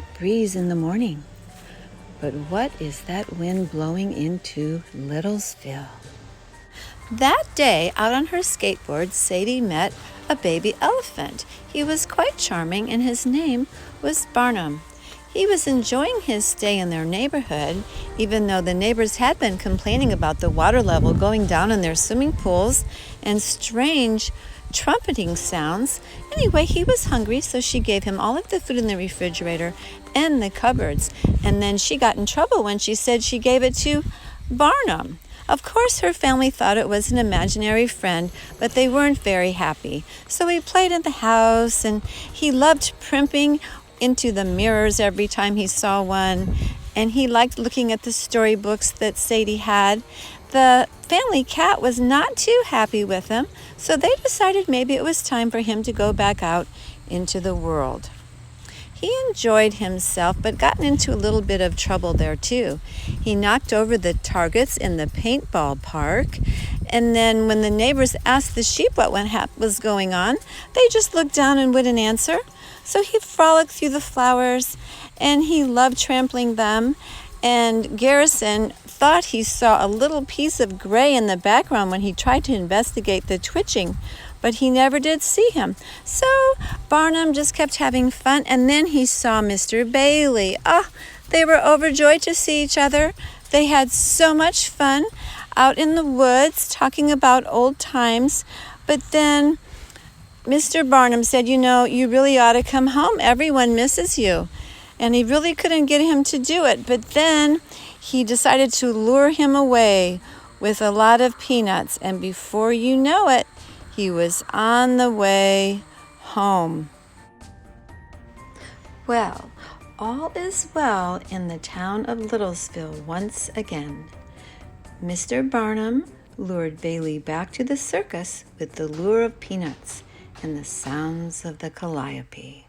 slight breeze in the morning. But what is that wind blowing into Littlesville? That day, out on her skateboard, Sadie met a baby elephant. He was quite charming, and his name was Barnum. He was enjoying his stay in their neighborhood, even though the neighbors had been complaining about the water level going down in their swimming pools and strange trumpeting sounds. Anyway, he was hungry, so she gave him all of the food in the refrigerator and the cupboards. And then she got in trouble when she said she gave it to Barnum. Of course, her family thought it was an imaginary friend, but they weren't very happy. So he played in the house, and he loved primping into the mirrors every time he saw one, and he liked looking at the storybooks that Sadie had. The family cat was not too happy with him, so they decided maybe it was time for him to go back out into the world. He enjoyed himself, but got into a little bit of trouble there too. He knocked over the targets in the paintball park, and then when the neighbors asked the sheep what was going on, they just looked down and wouldn't answer. So he frolicked through the flowers, and he loved trampling them. And Garrison thought he saw a little piece of gray in the background when he tried to investigate the twitching, but he never did see him. So Barnum just kept having fun, and then he saw Mr. Bailey. They were overjoyed to see each other. They had so much fun out in the woods talking about old times. But then Mr. Barnum said, you really ought to come home. Everyone misses you. And he really couldn't get him to do it. But then he decided to lure him away with a lot of peanuts. And before you know it, he was on the way home. Well, all is well in the town of Littlesville once again. Mr. Barnum lured Bailey back to the circus with the lure of peanuts and the sounds of the calliope.